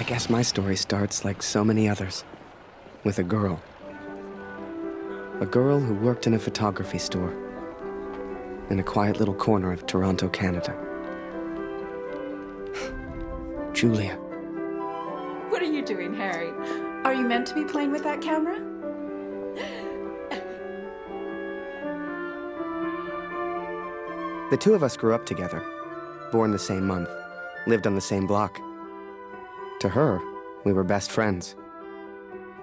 guess my story starts like so many others, with a girl. A girl who worked in a photography store in a quiet little corner of Toronto, Canada. Julia. What are you doing, Harry? Are you meant to be playing with that camera? The two of us grew up together, born the same month, lived on the same block. To her, we were best friends.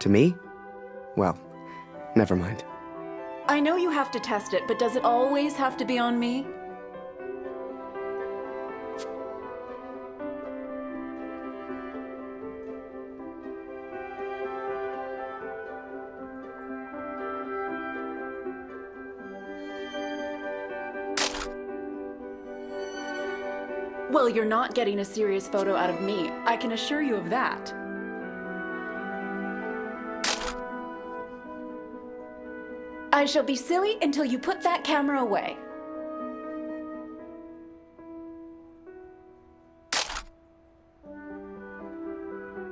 To me, well, never mind. I know you have to test it, but does it always have to be on me? Well, you're not getting a serious photo out of me. I can assure you of that. I shall be silly until you put that camera away.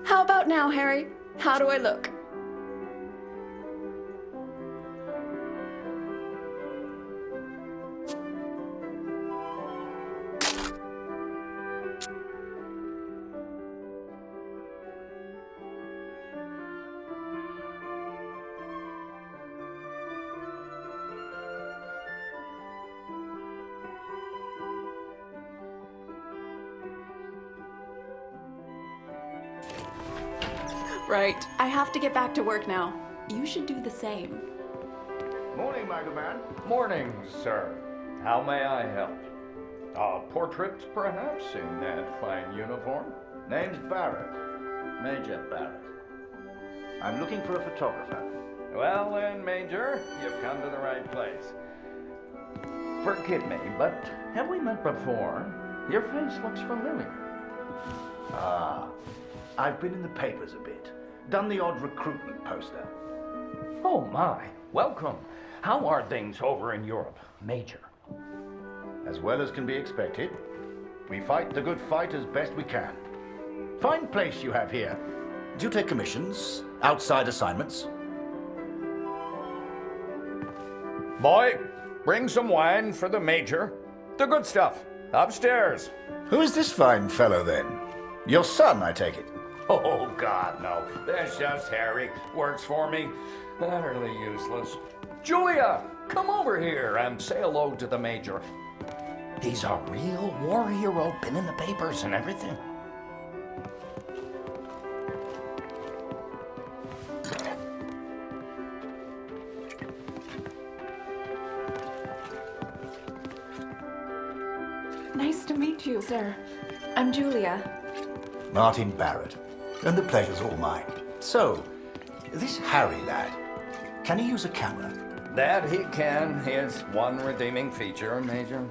How about now, Harry? How do I look? Right. I have to get back to work now. You should do the same. Morning, Magleman. Morning, sir. How may I help? A portrait, perhaps, in that fine uniform? Name's Barrett. Major Barrett. I'm looking for a photographer. Well then, Major, you've come to the right place. Forgive me, but have we met before? Your face looks familiar. Ah, I've been in the papers a bit. Done the odd recruitment poster. Oh my, welcome. How are things over in Europe, Major? As well as can be expected. We fight the good fight as best we can. Fine place you have here. Do you take commissions? Outside assignments? Boy, bring some wine for the Major. The good stuff. Upstairs. Who is this fine fellow, then? Your son, I take it. Oh, God, no. That's just Harry. Works for me. Utterly useless. Julia, come over here and say hello to the Major. He's a real war hero, been in the papers and everything. Nice to meet you, sir. I'm Julia. Martin Barrett. And the pleasure's all mine. So, this Harry lad, can he use a camera? That he can. His one redeeming feature, Major.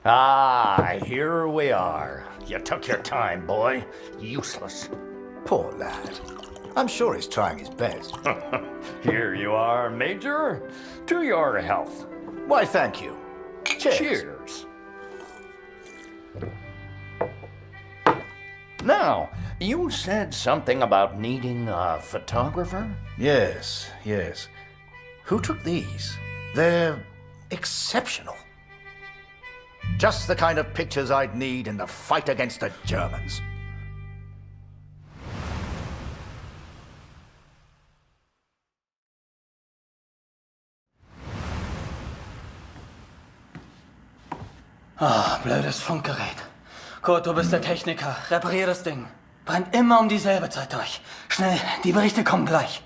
Ah, here we are. You took your time, boy. Useless. Poor lad. I'm sure he's trying his best. Here you are, Major. To your health. Why, thank you. Cheers. Cheers. Now, you said something about needing a photographer? Yes, yes. Who took these? They're exceptional. Just the kind of pictures I'd need in the fight against the Germans. Ah, blödes Funkgerät. Kurt, du bist der Techniker. Reparier das Ding. Brennt immer um dieselbe Zeit durch. Schnell, die Berichte kommen gleich.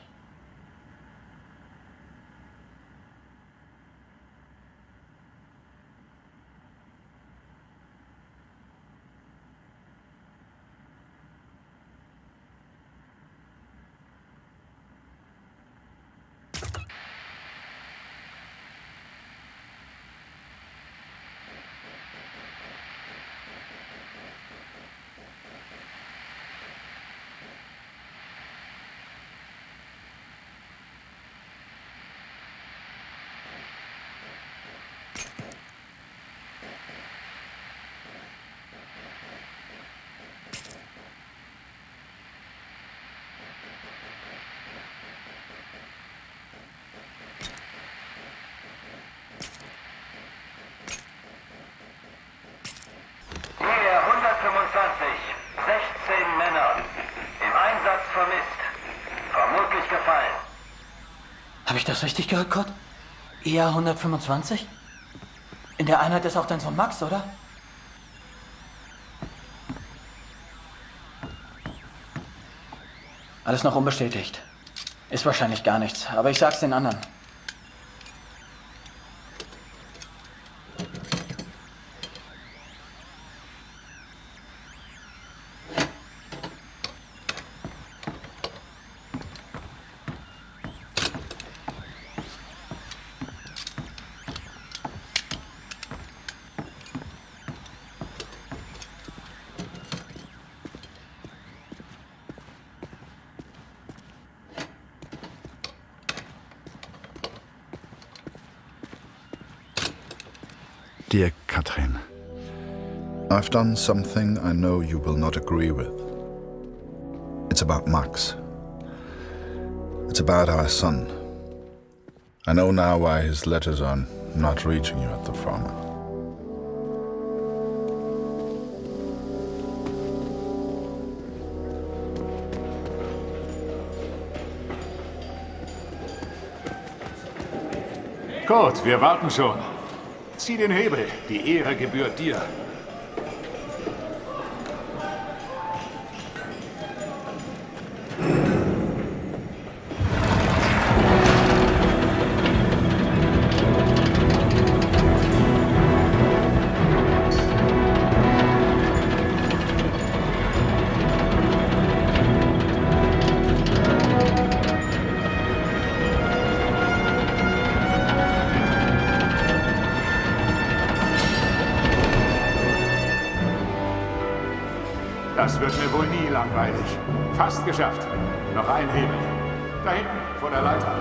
Habe ich das richtig gehört, Kurt? Eher 125? In der Einheit ist auch dein Sohn Max, oder? Alles noch unbestätigt. Ist wahrscheinlich gar nichts, aber ich sag's den anderen. Dear Katrin, I've done something I know you will not agree with. It's about Max. It's about our son. I know now why his letters are not reaching you at the farm. Kurt, wir warten schon. Zieh den Hebel, die Ehre gebührt dir. Das wird mir wohl nie langweilig. Fast geschafft. Noch ein Hebel. Da hinten, vor der Leiter.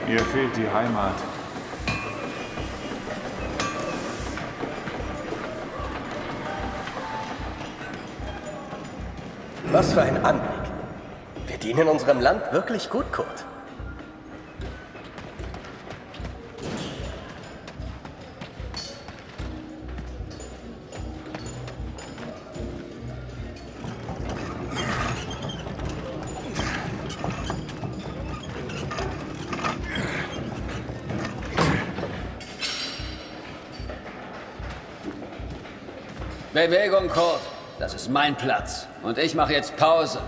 Ihr fehlt die Heimat. Was für ein Anblick. Wir dienen unserem Land wirklich gut, Kurt. Bewegung, Kurt. Das ist mein Platz. Und ich mache jetzt Pause.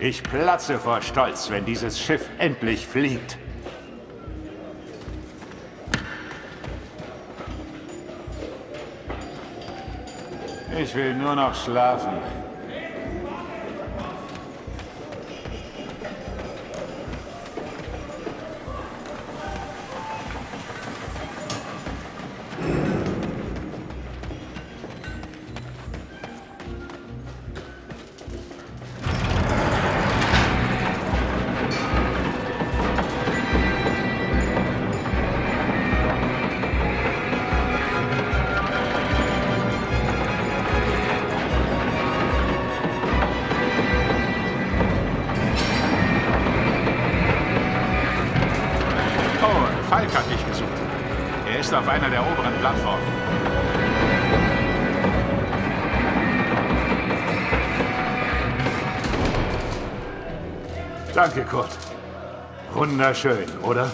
Ich platze vor Stolz, wenn dieses Schiff endlich fliegt. Ich will nur noch schlafen. Oh, Falk hat dich gesucht. Er ist auf einer der oberen Plattformen. Danke, Kurt. Wunderschön, oder?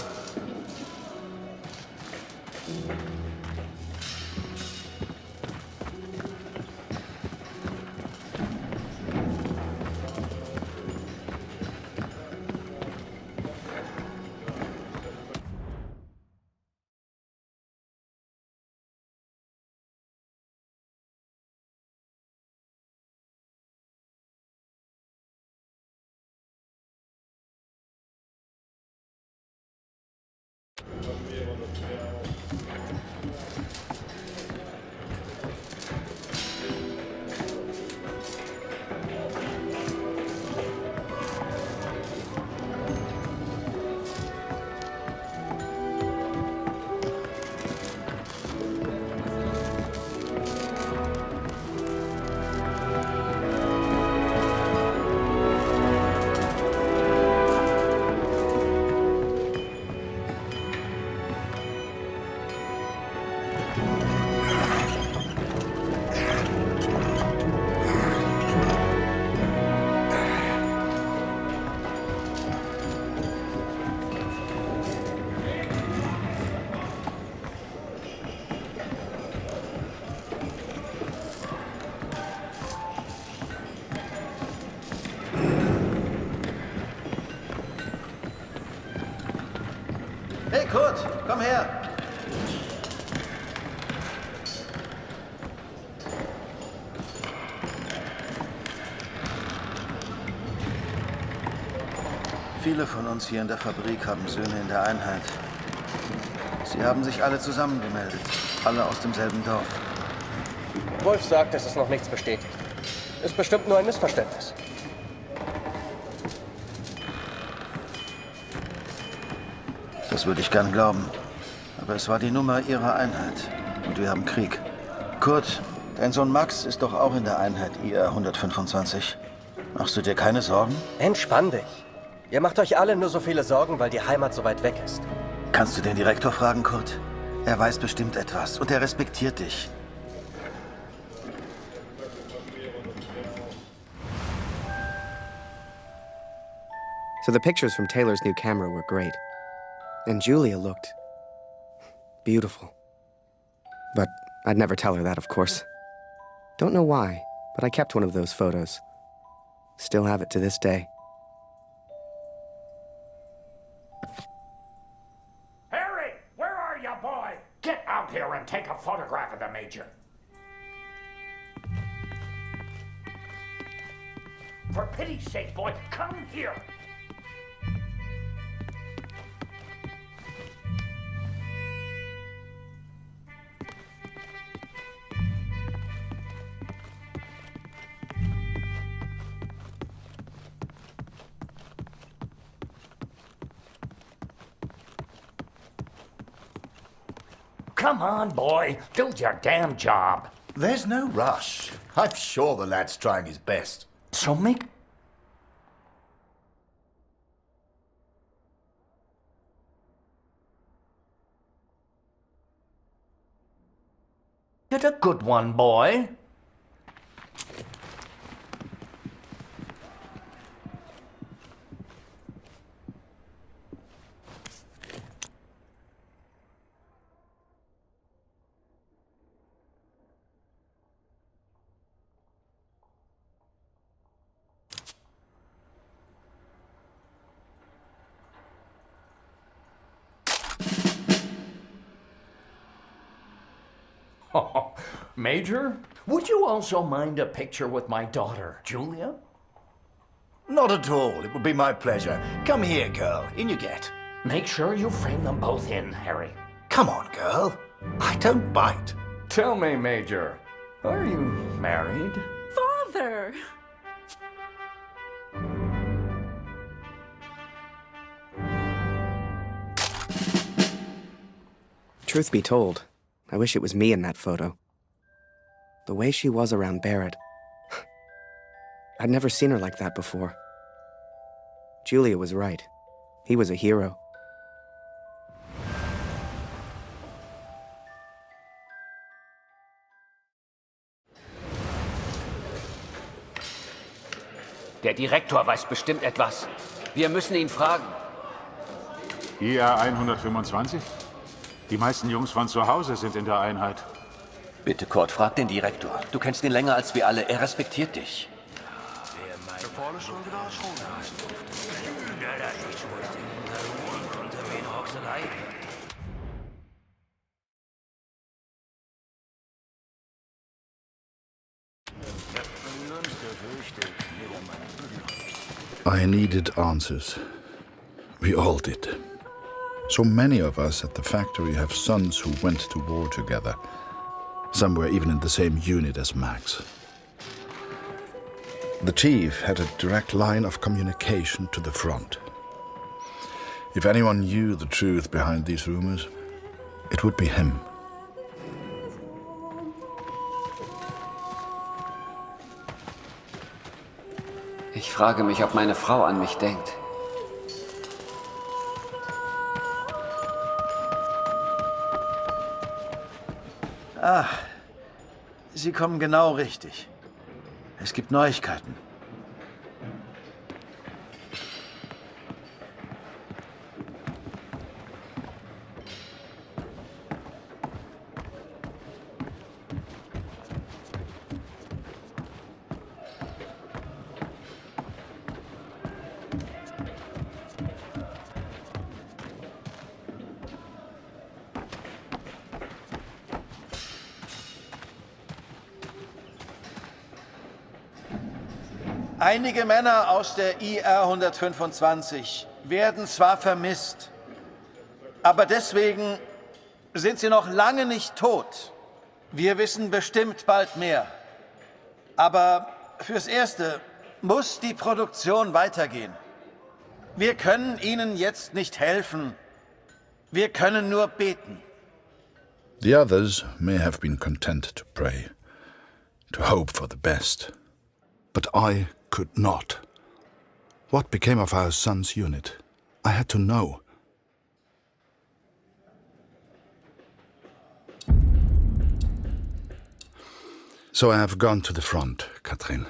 Hey Kurt, komm her! Viele von uns hier in der Fabrik haben Söhne in der Einheit. Sie haben sich alle zusammengemeldet. Alle aus demselben Dorf. Wolf sagt, es ist noch nichts bestätigt. Ist bestimmt nur ein Missverständnis. Das würde ich gern glauben. Aber es war die Nummer ihrer Einheit. Und wir haben Krieg. Kurt, dein Sohn Max ist doch auch in der Einheit IR 125. Machst du dir keine Sorgen? Entspann dich. Ihr macht euch alle nur so viele Sorgen, weil die Heimat so weit weg ist. Kannst du den Direktor fragen, Kurt? Er weiß bestimmt etwas und er respektiert dich. So the pictures from Taylor's new camera were great. And Julia looked beautiful. But I'd never tell her that, of course. Don't know why, but I kept one of those photos. Still have it to this day. Harry, where are you, boy? Get out here and take a photograph of the Major. For pity's sake, boy, come here. Come on, boy. Do your damn job. There's no rush. I'm sure the lad's trying his best. So make... Get a good one, boy. Oh, Major, would you also mind a picture with my daughter, Julia? Not at all. It would be my pleasure. Come here, girl. In you get. Make sure you frame them both in, Harry. Come on, girl. I don't bite. Tell me, Major, are you married? Father! Truth be told, I wish it was me in that photo. The way she was around Barrett. I'd never seen her like that before. Julia was right. He was a hero. Der Direktor weiß bestimmt etwas. Wir müssen ihn fragen. IR 125? Die meisten Jungs von zu Hause sind in der Einheit. Bitte, Kurt, frag den Direktor. Du kennst ihn länger als wir alle. Er respektiert dich. I needed answers. We all did. So many of us at the factory have sons who went to war together. Some were even in the same unit as Max. The chief had a direct line of communication to the front. If anyone knew the truth behind these rumors, it would be him. Ich frage mich, ob meine Frau an mich denkt. Ah, Sie kommen genau richtig. Es gibt Neuigkeiten. Einige Männer aus der IR 125 werden zwar vermisst, aber deswegen sind sie noch lange nicht tot. Wir wissen bestimmt bald mehr. Aber fürs Erste muss die Produktion weitergehen. Wir können ihnen jetzt nicht helfen. Wir können nur beten. The others may have been content to pray, to hope for the best. But I could not. What became of our son's unit? I had to know. So I have gone to the front, Katrin.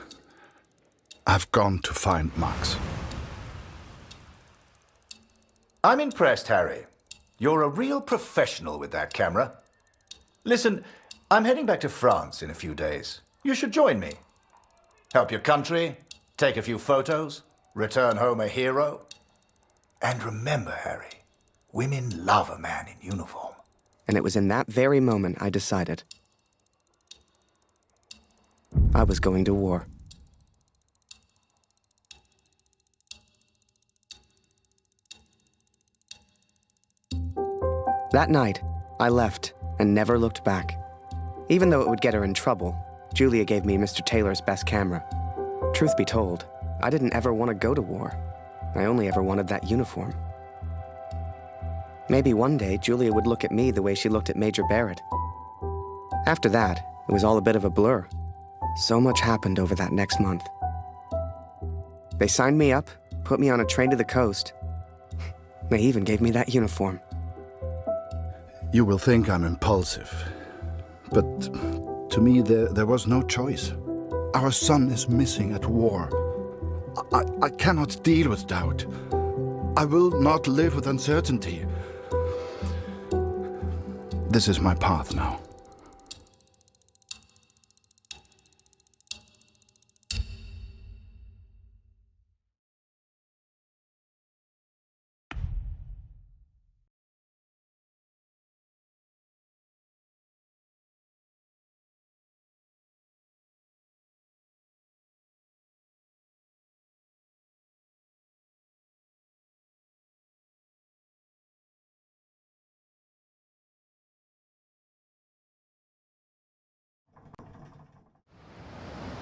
I've gone to find Max. I'm impressed, Harry. You're a real professional with that camera. Listen, I'm heading back to France in a few days. You should join me. Help your country, take a few photos, return home a hero. And remember, Harry, women love a man in uniform. And it was in that very moment I decided I was going to war. That night, I left and never looked back. Even though it would get her in trouble, Julia gave me Mr. Taylor's best camera. Truth be told, I didn't ever want to go to war. I only ever wanted that uniform. Maybe one day Julia would look at me the way she looked at Major Barrett. After that, it was all a bit of a blur. So much happened over that next month. They signed me up, put me on a train to the coast. They even gave me that uniform. You will think I'm impulsive, but to me there was no choice. Our son is missing at war. I cannot deal with doubt. I will not live with uncertainty. This is my path now.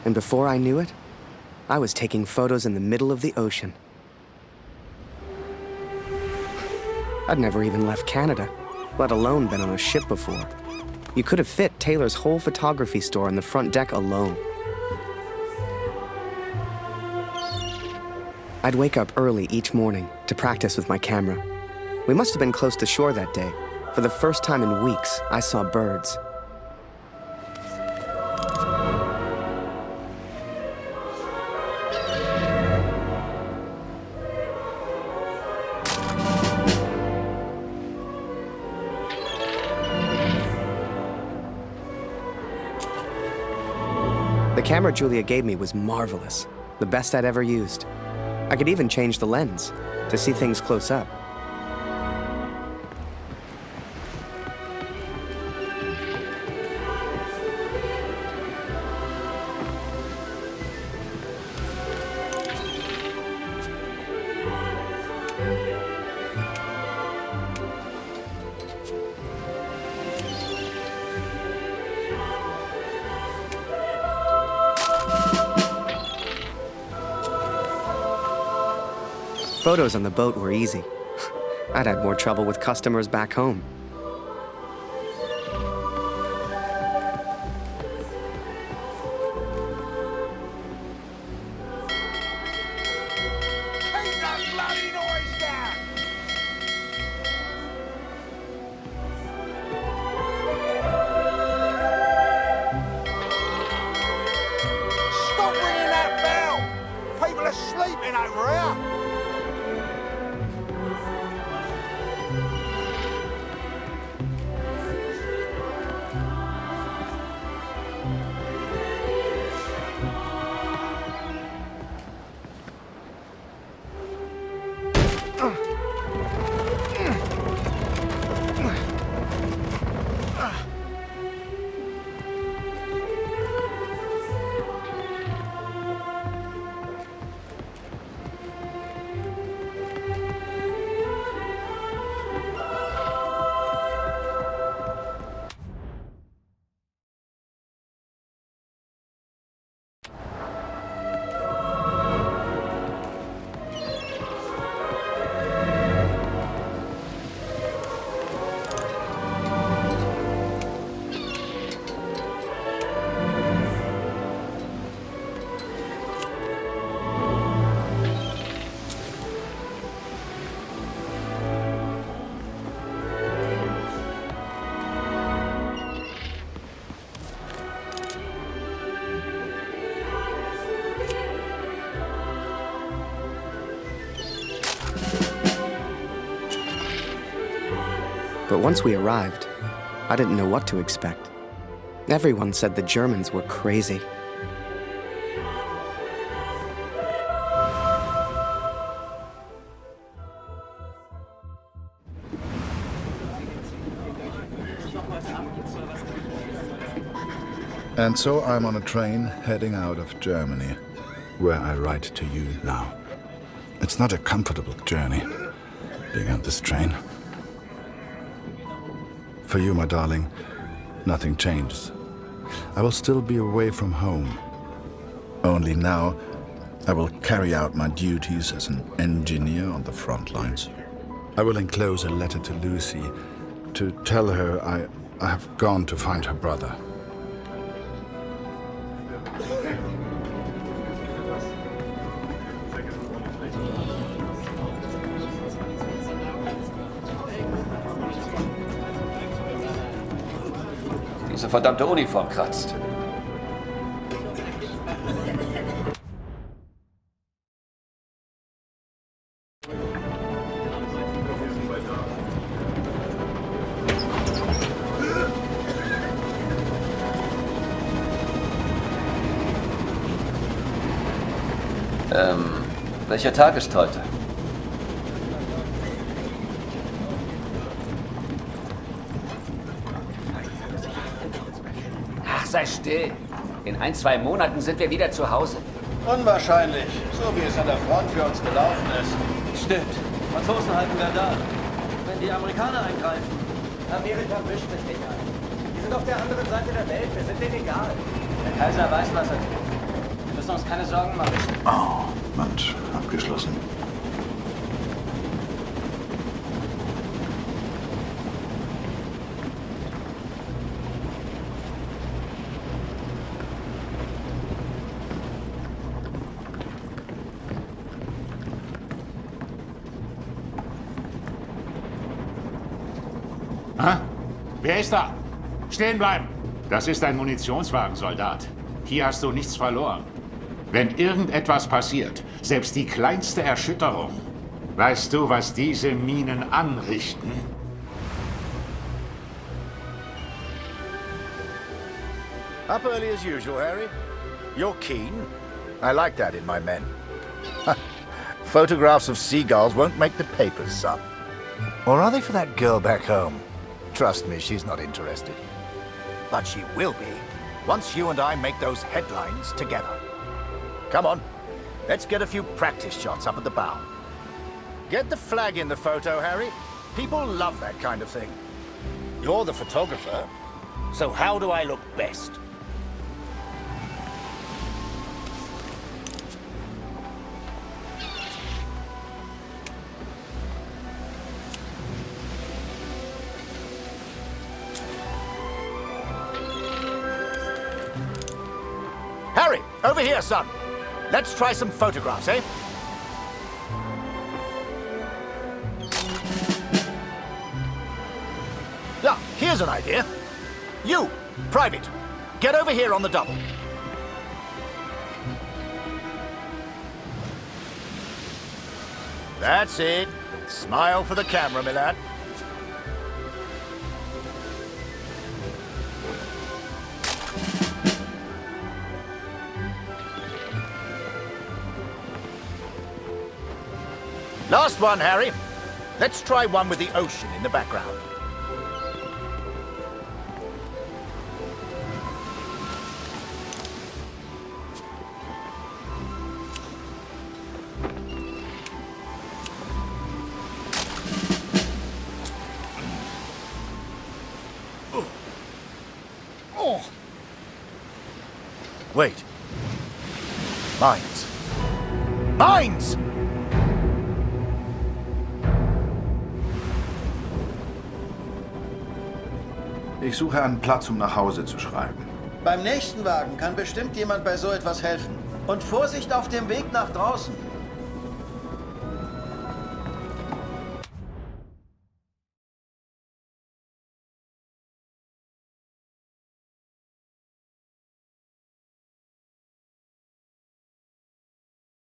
And before I knew it, I was taking photos in the middle of the ocean. I'd never even left Canada, let alone been on a ship before. You could have fit Taylor's whole photography store on the front deck alone. I'd wake up early each morning to practice with my camera. We must have been close to shore that day. For the first time in weeks, I saw birds. The camera Julia gave me was marvelous, the best I'd ever used. I could even change the lens to see things close up. Photos on the boat were easy. I'd had more trouble with customers back home. Keep that bloody noise down! Stop ringing that bell! People are sleeping over here! But once we arrived, I didn't know what to expect. Everyone said the Germans were crazy. And so I'm on a train heading out of Germany, where I write to you now. It's not a comfortable journey, being on this train. For you, my darling, nothing changes. I will still be away from home. Only now, I will carry out my duties as an engineer on the front lines. I will enclose a letter to Lucy to tell her I have gone to find her brother. Diese verdammte Uniform kratzt. Welcher Tag ist heute? Ach, sei still. In 1-2 Monaten sind wir wieder zu Hause. Unwahrscheinlich, so wie es an der Front für uns gelaufen ist. Stimmt. Die Franzosen halten Verdun. Wenn die Amerikaner eingreifen. Amerika mischt sich nicht ein. Die sind auf der anderen Seite der Welt, wir sind denen egal. Der Kaiser weiß, was er tut. Wir müssen uns keine Sorgen machen. Oh, Mensch, abgeschlossen. Ha? Wer ist da? Stehen bleiben! Das ist ein Munitionswagen, Soldat. Hier hast du nichts verloren. Wenn irgendetwas passiert, selbst die kleinste Erschütterung, weißt du, was diese Minen anrichten? Up early as usual, Harry. You're keen? I like that in my men. Photographs of seagulls won't make the papers, son. Or are they for that girl back home? Trust me, she's not interested. But she will be, once you and I make those headlines together. Come on, let's get a few practice shots up at the bow. Get the flag in the photo, Harry. People love that kind of thing. You're the photographer, so how do I look best? Harry, over here, son. Let's try some photographs, eh? Yeah, here's an idea. You, Private, get over here on the double. That's it. Smile for the camera, my lad. Last one, Harry. Let's try one with the ocean in the background. Oh. Wait. Mines. Mines! Ich suche einen Platz, um nach Hause zu schreiben. Beim nächsten Wagen kann bestimmt jemand bei so etwas helfen. Und Vorsicht auf dem Weg nach draußen.